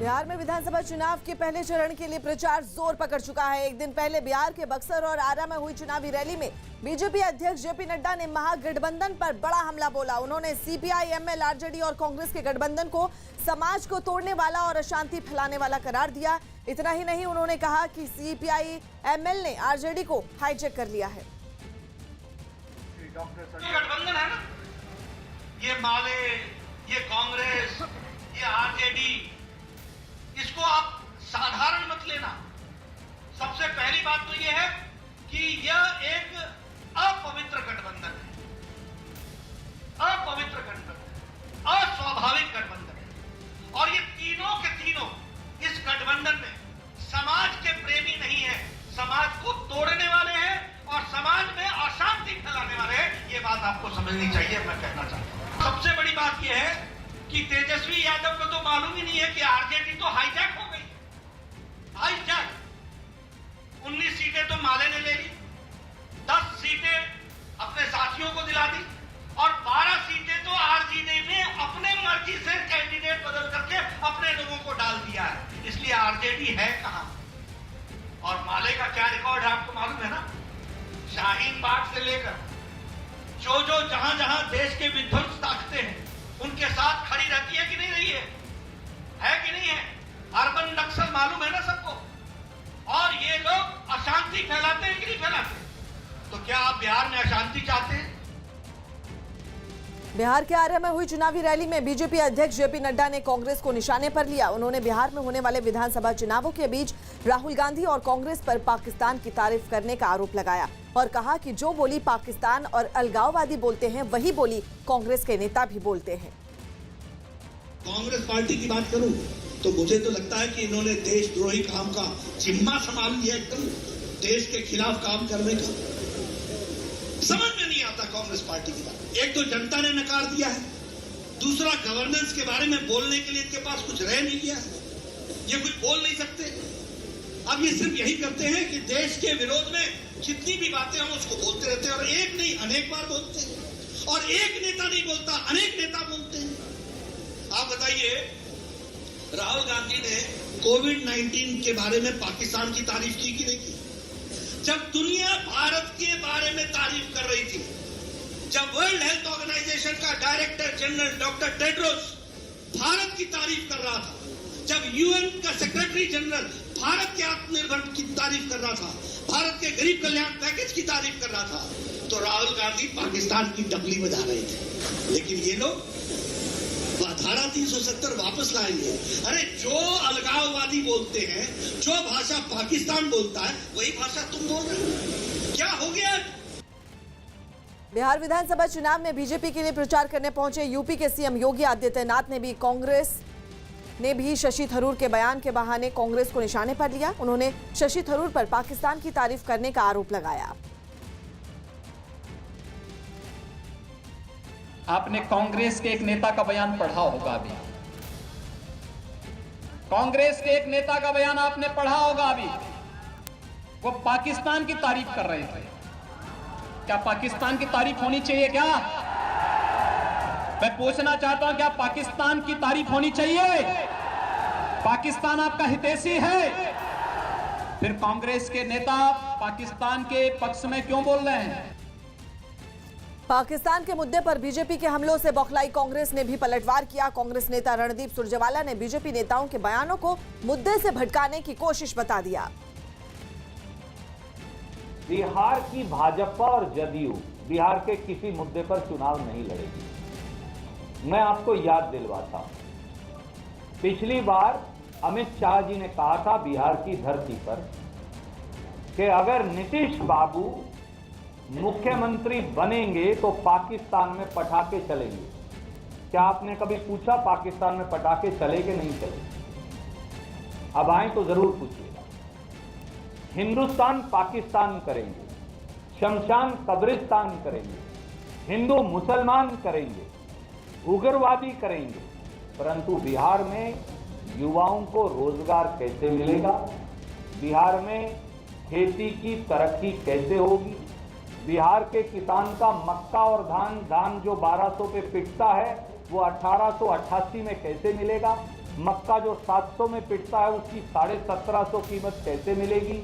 बिहार में विधानसभा चुनाव के पहले चरण के लिए प्रचार जोर पकड़ चुका है। एक दिन पहले बिहार के बक्सर और आरा में हुई चुनावी रैली में बीजेपी अध्यक्ष जेपी नड्डा ने महागठबंधन पर बड़ा हमला बोला। उन्होंने सीपीआई, एमएल, आरजेडी और कांग्रेस के गठबंधन को समाज को तोड़ने वाला और अशांति फैलाने वाला करार दिया। इतना ही नहीं, उन्होंने कहा कि सीपीआई, एमएल ने आरजेडी को हाईजैक कर लिया है। गठबंधन है ना, ये माले, ये कांग्रेस, ये आरजेडी, इसको आप साधारण मत लेना। सबसे पहली बात तो यह है कि यह एक अपवित्र गठबंधन है, अपवित्र गठबंधन, अस्वाभाविक गठबंधन है। और ये तीनों के तीनों इस गठबंधन में समाज के प्रेमी नहीं है, समाज को तोड़ने वाले हैं और समाज में अशांति फैलाने वाले हैं। ये बात आपको समझनी चाहिए। मैं कहना चाहता हूं, सबसे बड़ी बात यह है कि तेजस्वी यादव को तो मालूम ही नहीं है कि आरजेडी तो हाईजैक हो गई। हाईजैक 19 सीटें तो माले ने ले ली, 10 सीटें अपने साथियों को दिला दी और 12 सीटें तो आरजेडी ने अपने मर्जी से कैंडिडेट बदल करके अपने लोगों को डाल दिया है। इसलिए आरजेडी है कहां? और माले का क्या रिकॉर्ड है आपको मालूम है ना। शाहीन बाग से लेकर जो जहां जहां देश के विध्वंस ताकते हैं उनके साथ खड़ी रहती है कि नहीं रही है कि नहीं है? अर्बन नक्सल मालूम है ना सबको। और ये लोग अशांति फैलाते हैं कि नहीं फैलाते? तो क्या आप बिहार में अशांति चाहते हैं? बिहार के आरा में हुई चुनावी रैली में बीजेपी अध्यक्ष जेपी नड्डा ने कांग्रेस को निशाने पर लिया। उन्होंने बिहार में होने वाले विधानसभा चुनावों के बीच राहुल गांधी और कांग्रेस पर पाकिस्तान की तारीफ करने का आरोप लगाया और कहा कि जो बोली पाकिस्तान और अलगाववादी बोलते हैं, वही बोली कांग्रेस के नेता भी बोलते हैं। कांग्रेस पार्टी की बात करूं तो मुझे तो लगता है कि इन्होंने देशद्रोही काम का जिम्मा संभाल लिया, एकदम देश के खिलाफ काम करने का। समझ में नहीं आता कांग्रेस पार्टी की बात। एक तो जनता ने नकार दिया है, दूसरा गवर्नेंस के बारे में बोलने के लिए इनके पास कुछ रह नहीं गया है, ये कुछ बोल नहीं सकते। अब ये सिर्फ यही करते हैं कि देश के विरोध में जितनी भी बातें हम उसको बोलते रहते हैं और एक नहीं अनेक बार बोलते हैं। और एक नेता नहीं बोलता, अनेक नेता बोलते हैं। आप बताइए, राहुल गांधी ने कोविड-19 के बारे में पाकिस्तान की तारीफ की कि नहीं की? जब दुनिया भारत के बारे में तारीफ कर रही थी, जब वर्ल्ड हेल्थ ऑर्गेनाइजेशन का director general doctor Tedros Bharat की तारीफ कर रहा था, जब यूएन का सेक्रेटरी जनरल भारत के आत्मनिर्भर की तारीफ कर रहा था, भारत के गरीब कल्याण पैकेज की तारीफ कर रहा था, तो राहुल गांधी पाकिस्तान की डबली बजा रहे थे। लेकिन ये लोग धारा 370 वापस लाएंगे। अरे जो अलगाववादी बोलते हैं, जो भाषा पाकिस्तान बोलता है, वही भाषा तुम बोल रहे हो। क्या हो गया? बिहार विधानसभा चुनाव में बीजेपी के लिए प्रचार करने पहुंचे यूपी के सीएम योगी आदित्यनाथ ने भी कांग्रेस ने भी शशि थरूर के बयान के बहाने कांग्रेस को निशाने पर लिया। उन्होंने शशि थरूर पर पाकिस्तान की तारीफ करने का आरोप लगाया। आपने कांग्रेस के एक नेता का बयान पढ़ा होगा अभी, कांग्रेस के एक नेता का बयान आपने पढ़ा होगा अभी। वो पाकिस्तान की तारीफ कर रहे थे। क्या पाकिस्तान की तारीफ होनी चाहिए क्या? मैं पूछना चाहता हूं, क्या पाकिस्तान की तारीफ होनी चाहिए? पाकिस्तान आपका हितैषी है, फिर कांग्रेस के नेता पाकिस्तान के पक्ष में क्यों बोल रहे हैं? पाकिस्तान के मुद्दे पर बीजेपी के हमलों से बौखलाई कांग्रेस ने भी पलटवार किया। कांग्रेस नेता रणदीप सुरजेवाला ने बीजेपी नेताओं के बयानों को मुद्दे से भटकाने की कोशिश बता दिया। बिहार की भाजपा और जदयू बिहार के किसी मुद्दे पर चुनाव नहीं लड़ेगी। मैं आपको याद दिलवाता हूं, पिछली बार अमित शाह जी ने कहा था बिहार की धरती पर कि अगर नीतीश बाबू मुख्यमंत्री बनेंगे तो पाकिस्तान में पटाखे चलेंगे। क्या आपने कभी पूछा पाकिस्तान में पटाखे चले कि नहीं चले? अब आए तो जरूर पूछिएगा। हिंदुस्तान पाकिस्तान करेंगे, शमशान कब्रिस्तान करेंगे, हिंदू मुसलमान करेंगे, उग्रवादी करेंगे, परंतु बिहार में युवाओं को रोजगार कैसे मिलेगा? बिहार में खेती की तरक्की कैसे होगी? बिहार के किसान का मक्का और धान जो 1200 पे पिटता है वो 1888 में कैसे मिलेगा? मक्का जो 700 में पिटता है उसकी 1750 कीमत कैसे मिलेगी,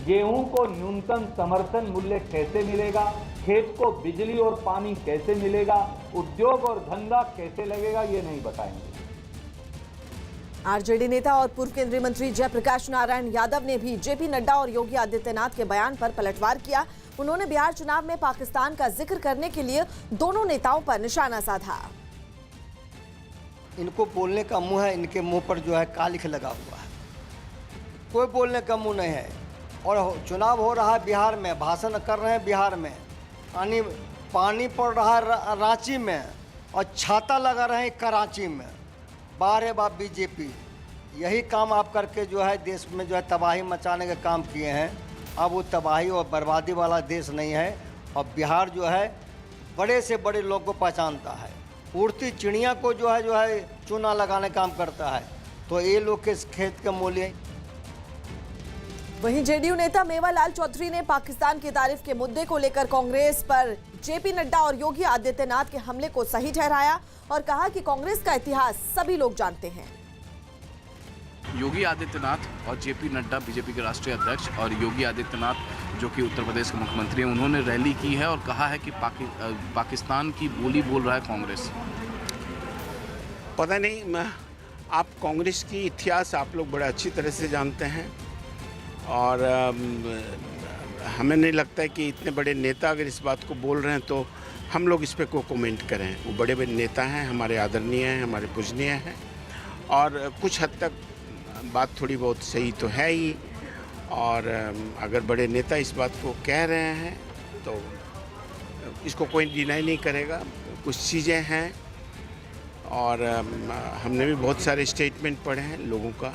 गेहूं को न्यूनतम समर्थन मूल्य कैसे मिलेगा, खेत को बिजली और पानी कैसे मिलेगा, उद्योग और धंधा कैसे लगेगा, ये नहीं बताएंगे। आरजेडी नेता और पूर्व केंद्रीय मंत्री जयप्रकाश नारायण यादव ने भी जेपी नड्डा और योगी आदित्यनाथ के बयान पर पलटवार किया। उन्होंने बिहार चुनाव में पाकिस्तान का जिक्र करने के लिए दोनों नेताओं पर निशाना साधा। इनको बोलने का मुंह है, इनके मुंह पर जो है कालिख लगा हुआ है, कोई बोलने का मुंह नहीं है। और चुनाव हो रहा है बिहार में, भाषण कर रहे हैं बिहार में, पानी पड़ रहा है रांची में और छाता लगा रहे हैं कराची में। बारे बाप बीजेपी, यही काम आप करके जो है देश में जो है तबाही मचाने के काम किए हैं। अब वो तबाही और बर्बादी वाला देश नहीं है। और बिहार जो है बड़े से बड़े लोग को पहचानता है, उड़ती चिड़िया को जो है चूना लगाने काम करता है। तो ये लोग के खेत का मूल्य। वहीं जेडीयू नेता मेवालाल चौधरी ने पाकिस्तान की तारीफ के मुद्दे को लेकर कांग्रेस पर जेपी नड्डा और योगी आदित्यनाथ के हमले को सही ठहराया और कहा कि कांग्रेस का इतिहास सभी लोग जानते हैं। योगी आदित्यनाथ और जेपी नड्डा बीजेपी के राष्ट्रीय अध्यक्ष और योगी आदित्यनाथ जो कि उत्तर प्रदेश के मुख्यमंत्री हैं, उन्होंने रैली की है और कहा है कि पाकिस्तान की बोली बोल रहा है कांग्रेस। पता नहीं, आप कांग्रेस की इतिहास आप लोग बड़ा अच्छी तरह से जानते हैं और हमें नहीं लगता है कि इतने बड़े नेता अगर इस बात को बोल रहे हैं तो हम लोग इस पर को कमेंट करें। वो बड़े बड़े नेता हैं, हमारे आदरणीय हैं, हमारे पूजनीय हैं और कुछ हद तक बात थोड़ी बहुत सही तो है ही। और अगर बड़े नेता इस बात को कह रहे हैं तो इसको कोई डिनाई नहीं करेगा। कुछ चीज़ें हैं और हमने भी बहुत सारे स्टेटमेंट पढ़े हैं लोगों का।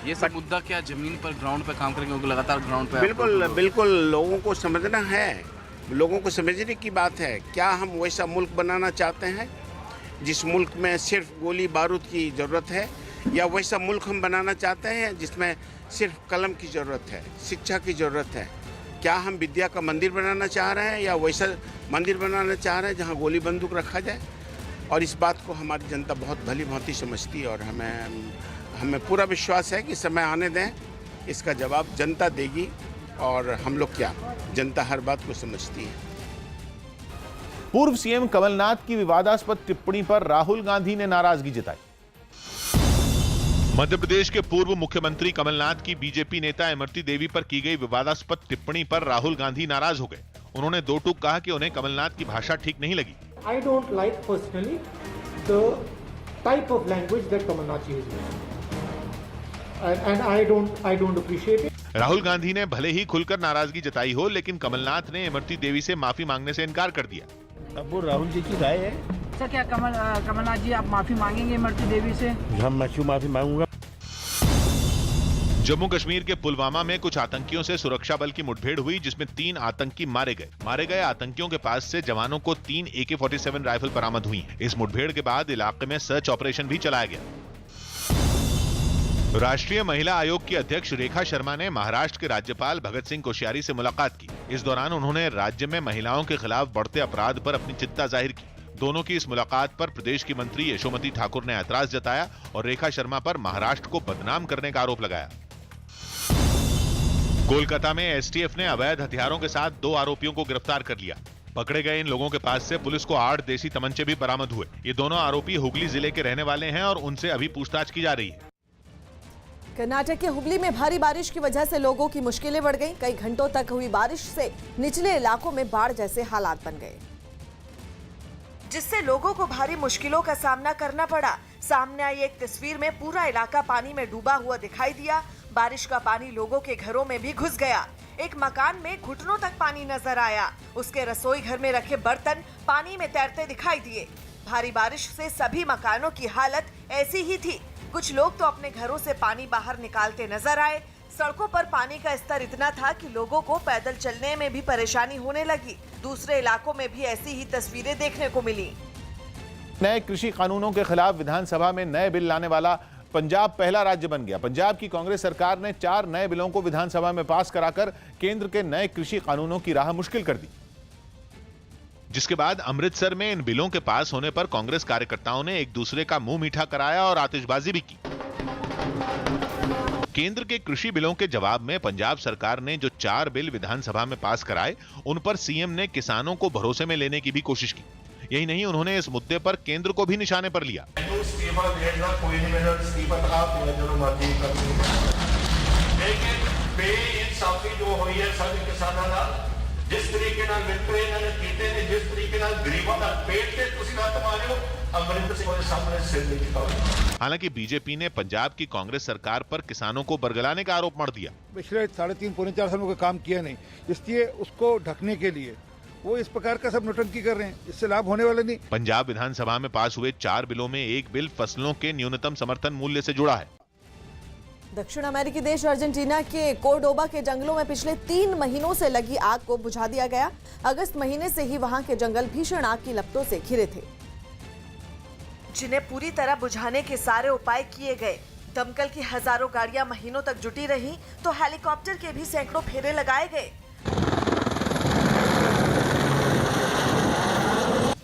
ये सब मुद्दा क्या जमीन पर ग्राउंड पे काम करेंगे, क्योंकि लगातार ग्राउंड पे बिल्कुल लोगों को समझना है, लोगों को समझने की बात है। क्या हम वैसा मुल्क बनाना चाहते हैं जिस मुल्क में सिर्फ गोली बारूद की ज़रूरत है, या वैसा मुल्क हम बनाना चाहते हैं जिसमें सिर्फ कलम की ज़रूरत है, शिक्षा की ज़रूरत है? क्या हम विद्या का मंदिर बनाना चाह रहे हैं या वैसा मंदिर बनाना चाह रहे हैं जहाँ गोली बंदूक रखा जाए? और इस बात को हमारी जनता बहुत भली भांति समझती है और हमें पूरा विश्वास है कि समय आने दें, इसका जवाब जनता देगी। और हम लोग क्या, जनता हर बात को समझती है। पूर्व सीएम कमलनाथ की विवादास्पद टिप्पणी पर राहुल गांधी ने नाराजगी जताई। मध्य प्रदेश के पूर्व मुख्यमंत्री कमलनाथ की बीजेपी नेता इमरती देवी पर की गई विवादास्पद टिप्पणी पर राहुल गांधी नाराज हो गए। उन्होंने दो टूक कहा कि उन्हें कमलनाथ की भाषा ठीक नहीं लगी। I don't like personally the type of language that Kamalnath uses, and I don't appreciate it. Rahul Gandhi ने भले ही खुलकर नाराजगी जताई हो, लेकिन कमलनाथ ने इमरती देवी से माफी मांगने से इनकार कर दिया। अब वो राहुल जी की राय है। सर, क्या कमलनाथ जी आप माफी मांगेंगे इमरती देवी से? हम माफी मांगूंगा। जम्मू कश्मीर के पुलवामा में कुछ आतंकियों से सुरक्षा बल की मुठभेड़ हुई, जिसमें 3 आतंकी मारे गए आतंकियों के पास से जवानों को 3 AK-47 राइफल बरामद हुई। इस मुठभेड़ के बाद इलाके में सर्च ऑपरेशन भी चलाया गया। राष्ट्रीय महिला आयोग की अध्यक्ष रेखा शर्मा ने महाराष्ट्र के राज्यपाल भगत सिंह कोश्यारी से मुलाकात की। इस दौरान उन्होंने राज्य में महिलाओं के खिलाफ बढ़ते अपराध पर अपनी चिंता जाहिर की। दोनों की इस मुलाकात पर प्रदेश की मंत्री यशोमती ठाकुर ने ऐतराज जताया और रेखा शर्मा पर महाराष्ट्र को बदनाम करने का आरोप लगाया। कोलकाता में एसटीएफ ने अवैध हथियारों के साथ 2 आरोपियों को गिरफ्तार कर लिया। पकड़े गए इन लोगों के पास से पुलिस को 8 देसी तमंचे भी बरामद हुए। ये दोनों आरोपी हुगली जिले के रहने वाले हैं और उनसे अभी पूछताछ की जा रही है। कर्नाटक के हुगली में भारी बारिश की वजह से लोगों की मुश्किलें बढ़ गईं। कई घंटों तक हुई बारिश से निचले इलाकों में बाढ़ जैसे हालात बन गए, जिससे लोगों को भारी मुश्किलों का सामना करना पड़ा। सामने आई एक तस्वीर में पूरा इलाका पानी में डूबा हुआ दिखाई दिया। बारिश का पानी लोगों के घरों में भी घुस गया। एक मकान में घुटनों तक पानी नजर आया। उसके रसोई घर में रखे बर्तन पानी में तैरते दिखाई दिए। भारी बारिश से सभी मकानों की हालत ऐसी ही थी। कुछ लोग तो अपने घरों से पानी बाहर निकालते नजर आए। सड़कों पर पानी का स्तर इतना था कि लोगों को पैदल चलने में भी परेशानी होने लगी। दूसरे इलाकों में भी ऐसी ही तस्वीरें देखने को मिली। नए कृषि कानूनों के खिलाफ विधानसभा में नए बिल लाने वाला पंजाब पहला राज्य बन गया। पंजाब की कांग्रेस सरकार ने 4 नए बिलों को विधानसभा में पास कराकर केंद्र के नए कृषि कानूनों की राह मुश्किल कर दी, जिसके बाद अमृतसर में इन बिलों के पास होने पर कांग्रेस कार्यकर्ताओं ने एक दूसरे का मुंह मीठा कराया और आतिशबाजी भी की। केंद्र के कृषि बिलों के जवाब में पंजाब सरकार ने जो 4 बिल विधानसभा में पास कराए, उन पर सीएम ने किसानों को भरोसे में लेने की भी कोशिश की। यही नहीं, उन्होंने इस मुद्दे पर केंद्र को भी निशाने पर लिया। जो हुई है सारे किसानों का, जिस तरीके नाल वितरे इन्होंने कीते ने, जिस तरीके नाल गरीबों का पेट ते तुसी हत्थ मारियो, अमरिंदर सिंह के सामने सिर नहीं झुकाओ। हालांकि बीजेपी ने पंजाब की कांग्रेस सरकार पर किसानों को बरगलाने का आरोप मढ़ दिया। पिछले 3.5 पौने 4 सालों का काम किया नहीं, इसलिए उसको ढकने के लिए वो इस प्रकार का सब नौटंकी कर रहे हैं, इससे लाभ होने वाला नहीं। पंजाब विधानसभा में पास हुए 4 बिलों में एक बिल फसलों के न्यूनतम समर्थन मूल्य से जुड़ा है। दक्षिण अमेरिकी देश अर्जेंटीना के कोर्डोबा के जंगलों में पिछले 3 महीनों से लगी आग को बुझा दिया गया। अगस्त महीने से ही वहां के जंगल भीषण आग की लपटों से घिरे थे, जिन्हें पूरी तरह बुझाने के सारे उपाय किए गए। दमकल की हजारों गाड़ियां महीनों तक जुटी रहीं, तो हेलीकॉप्टर के भी सैकड़ों फेरे लगाए गए।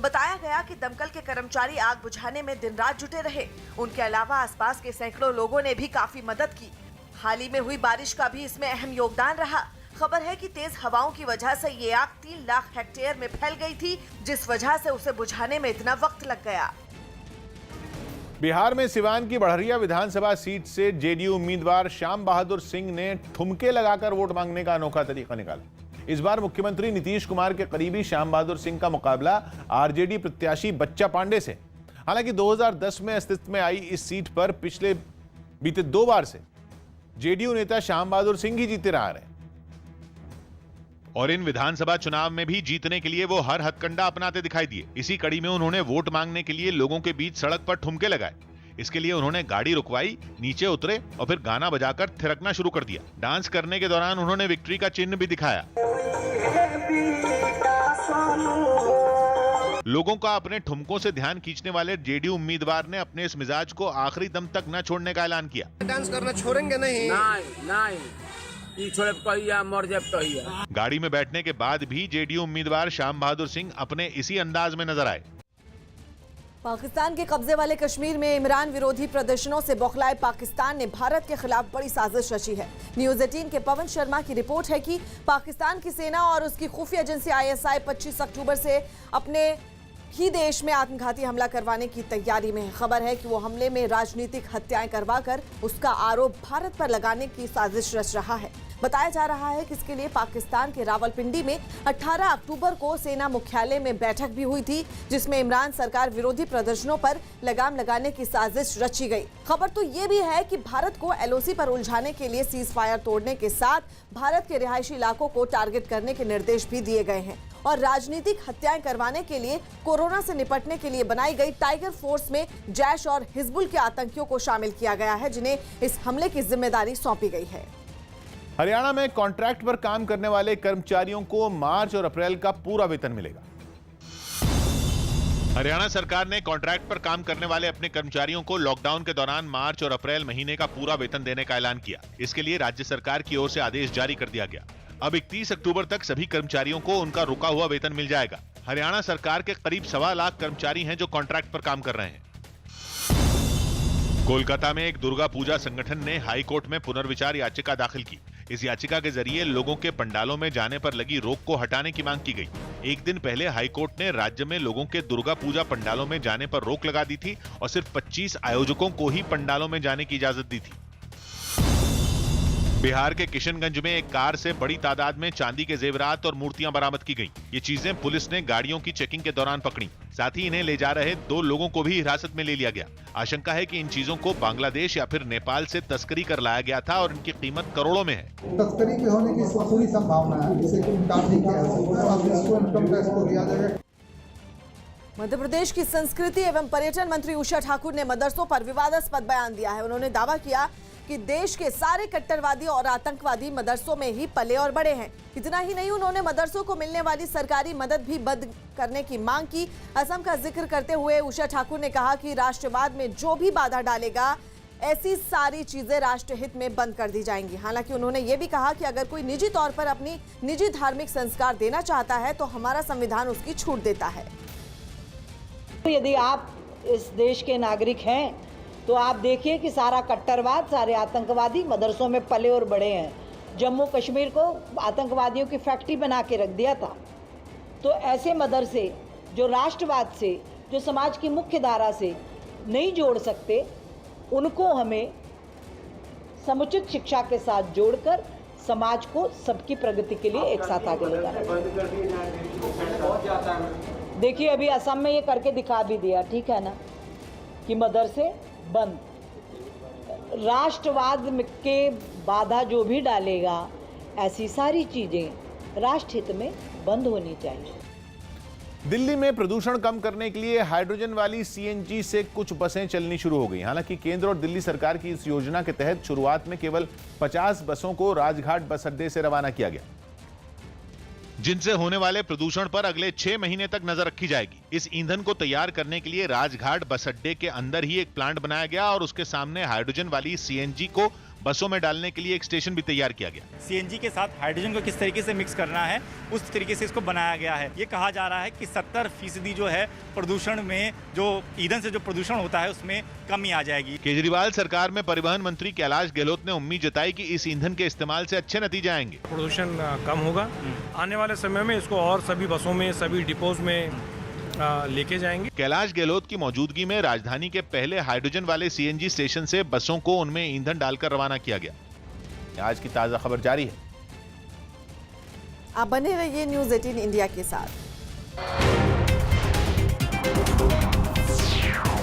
बताया गया कि दमकल के कर्मचारी आग बुझाने में दिन रात जुटे रहे। उनके अलावा आसपास के सैकड़ों लोगों ने भी काफी मदद की। हाल ही में हुई बारिश का भी इसमें अहम योगदान रहा। खबर है कि तेज हवाओं की वजह से ये आग 3 लाख हेक्टेयर में फैल गई थी, जिस वजह से उसे बुझाने में इतना वक्त लग गया। बिहार में सिवान की बड़हरिया विधानसभा सीट से जेडीयू उम्मीदवार श्याम बहादुर सिंह ने ठुमके लगाकर वोट मांगने का अनोखा तरीका निकाला। इस बार मुख्यमंत्री नीतीश कुमार के करीबी श्याम बहादुर सिंह का मुकाबला आरजेडी प्रत्याशी बच्चा पांडे से। हालांकि 2010 में अस्तित्व में आई इस सीट पर बीते 2 बार से जेडीयू नेता श्याम बहादुर सिंह ही जीते रहा रहे और इन विधानसभा चुनाव में भी जीतने के लिए वो हर हथकंडा अपनाते दिखाई दिए। इसी कड़ी में उन्होंने वोट मांगने के लिए लोगों के बीच सड़क पर ठुमके लगाए। इसके लिए उन्होंने गाड़ी रुकवाई, नीचे उतरे और फिर गाना बजाकर थिरकना शुरू कर दिया। डांस करने के दौरान उन्होंने विक्ट्री का चिन्ह भी दिखाया। लोगों का अपने ठुमकों से ध्यान खींचने वाले जेडीयू उम्मीदवार ने अपने इस मिजाज को आखिरी दम तक न छोड़ने का ऐलान किया। डांस करना छोड़ेंगे नहीं। मर जाए। गाड़ी में बैठने के बाद भी जेडीयू उम्मीदवार श्याम बहादुर सिंह अपने इसी अंदाज में नजर आए। पाकिस्तान के कब्जे वाले कश्मीर में इमरान विरोधी प्रदर्शनों से बौखलाए पाकिस्तान ने भारत के खिलाफ बड़ी साजिश रची है। न्यूज़ 18 के पवन शर्मा की रिपोर्ट है कि पाकिस्तान की सेना और उसकी खुफिया एजेंसी आईएसआई 25 अक्टूबर से अपने ही देश में आत्मघाती हमला करवाने की तैयारी में है। खबर है कि वो हमले में राजनीतिक हत्याएं करवाकर उसका आरोप भारत पर लगाने की साजिश रच रहा है। बताया जा रहा है कि इसके लिए पाकिस्तान के रावलपिंडी में 18 अक्टूबर को सेना मुख्यालय में बैठक भी हुई थी, जिसमें इमरान सरकार विरोधी प्रदर्शनों पर लगाम लगाने की साजिश रची गई। खबर तो ये भी है कि भारत को एलओसी पर उलझाने के लिए सीज फायर तोड़ने के साथ भारत के रिहायशी इलाकों को टारगेट करने के निर्देश भी दिए गए हैं और राजनीतिक हत्याएं करवाने के लिए कोरोना से निपटने के लिए बनाई गई टाइगर फोर्स में जैश और हिजबुल के आतंकियों को शामिल किया गया है, जिन्हें इस हमले की जिम्मेदारी सौंपी गई है। हरियाणा में कॉन्ट्रैक्ट पर काम करने वाले कर्मचारियों को मार्च और अप्रैल का पूरा वेतन मिलेगा। हरियाणा सरकार ने कॉन्ट्रैक्ट पर काम करने वाले अपने कर्मचारियों को लॉकडाउन के दौरान मार्च और अप्रैल महीने का पूरा वेतन देने का ऐलान किया। इसके लिए राज्य सरकार की ओर से आदेश जारी कर दिया गया। अब 31 अक्टूबर तक सभी कर्मचारियों को उनका रुका हुआ वेतन मिल जाएगा। हरियाणा सरकार के करीब 1.25 लाख कर्मचारी हैं जो कॉन्ट्रैक्ट पर काम कर रहे हैं। कोलकाता में एक दुर्गा पूजा संगठन ने हाई कोर्ट में पुनर्विचार याचिका दाखिल की। इस याचिका के जरिए लोगों के पंडालों में जाने पर लगी रोक को हटाने की मांग की गई। एक दिन पहले हाई कोर्ट ने राज्य में लोगों के दुर्गा पूजा पंडालों में जाने पर रोक लगा दी थी और सिर्फ 25 आयोजकों को ही पंडालों में जाने की इजाजत दी थी। बिहार के किशनगंज में एक कार से बड़ी तादाद में चांदी के जेवरात और मूर्तियां बरामद की गईं। ये चीजें पुलिस ने गाड़ियों की चेकिंग के दौरान पकड़ी। साथ ही इन्हें ले जा रहे 2 लोगों को भी हिरासत में ले लिया गया। आशंका है कि इन चीजों को बांग्लादेश या फिर नेपाल से तस्करी कर लाया गया था और इनकी कीमत करोड़ों में है। तस्करी के होने की पूरी संभावना है, जिसे काम नहीं किया जा सकता। अब इसको इनकम टैक्स को दिया जाएगा। मध्य प्रदेश की संस्कृति एवं पर्यटन मंत्री उषा ठाकुर ने मदरसों पर विवादास्पद बयान दिया है। उन्होंने दावा किया कि देश के सारे कट्टरवादी और आतंकवादी मदरसों में ही पले और बड़े हैं। इतना ही नहीं, उन्होंने मदरसों को मिलने वाली सरकारी मदद भी बंद करने की मांग की। असम का जिक्र करते हुए उषा ठाकुर ने कहा कि राष्ट्रवाद में जो भी बाधा डालेगा, ऐसी सारी चीजें राष्ट्रहित में बंद कर दी जाएंगी। हालांकि उन्होंने ये भी कहा कि अगर कोई निजी तौर पर अपनी निजी धार्मिक संस्कार देना चाहता है तो हमारा संविधान उसकी छूट देता है। यदि आप इस देश के नागरिक हैं तो आप देखिए कि सारा कट्टरवाद, सारे आतंकवादी मदरसों में पले और बड़े हैं। जम्मू कश्मीर को आतंकवादियों की फैक्ट्री बना के रख दिया था। तो ऐसे मदरसे जो राष्ट्रवाद से, जो समाज की मुख्य धारा से नहीं जोड़ सकते, उनको हमें समुचित शिक्षा के साथ जोड़कर समाज को सबकी प्रगति के लिए एक साथ आगे ले जाना। देखिए अभी असम में ये करके दिखा भी दिया, ठीक है ना, कि मदरसे बंद। राष्ट्रवाद के बाधा जो भी डालेगा, ऐसी सारी चीजें राष्ट्र हित में बंद होनी चाहिए। दिल्ली में प्रदूषण कम करने के लिए हाइड्रोजन वाली सीएनजी से कुछ बसें चलनी शुरू हो गई। हालांकि केंद्र और दिल्ली सरकार की इस योजना के तहत शुरुआत में केवल 50 बसों को राजघाट बस अड्डे से रवाना किया गया, जिनसे होने वाले प्रदूषण पर अगले 6 महीने तक नजर रखी जाएगी। इस ईंधन को तैयार करने के लिए राजघाट बस अड्डे के अंदर ही एक प्लांट बनाया गया और उसके सामने हाइड्रोजन वाली सीएनजी को बसों में डालने के लिए एक स्टेशन भी तैयार किया गया। सीएनजी के साथ हाइड्रोजन को किस तरीके से मिक्स करना है, उस तरीके से इसको बनाया गया है। ये कहा जा रहा है कि 70% जो है प्रदूषण में, जो ईंधन से जो प्रदूषण होता है, उसमें कमी आ जाएगी। केजरीवाल सरकार में परिवहन मंत्री कैलाश गहलोत ने उम्मीद जताई कि इस ईंधन के इस्तेमाल से अच्छे नतीजे आएंगे। प्रदूषण कम होगा। आने वाले समय में इसको और सभी बसों में, सभी डिपोज में लेके जाएंगे। कैलाश गहलोत की मौजूदगी में राजधानी के पहले हाइड्रोजन वाले सीएनजी स्टेशन से बसों को उनमें ईंधन डालकर रवाना किया गया। आज की ताजा खबर जारी है। आप बने रहिए न्यूज़ 18 इंडिया के साथ।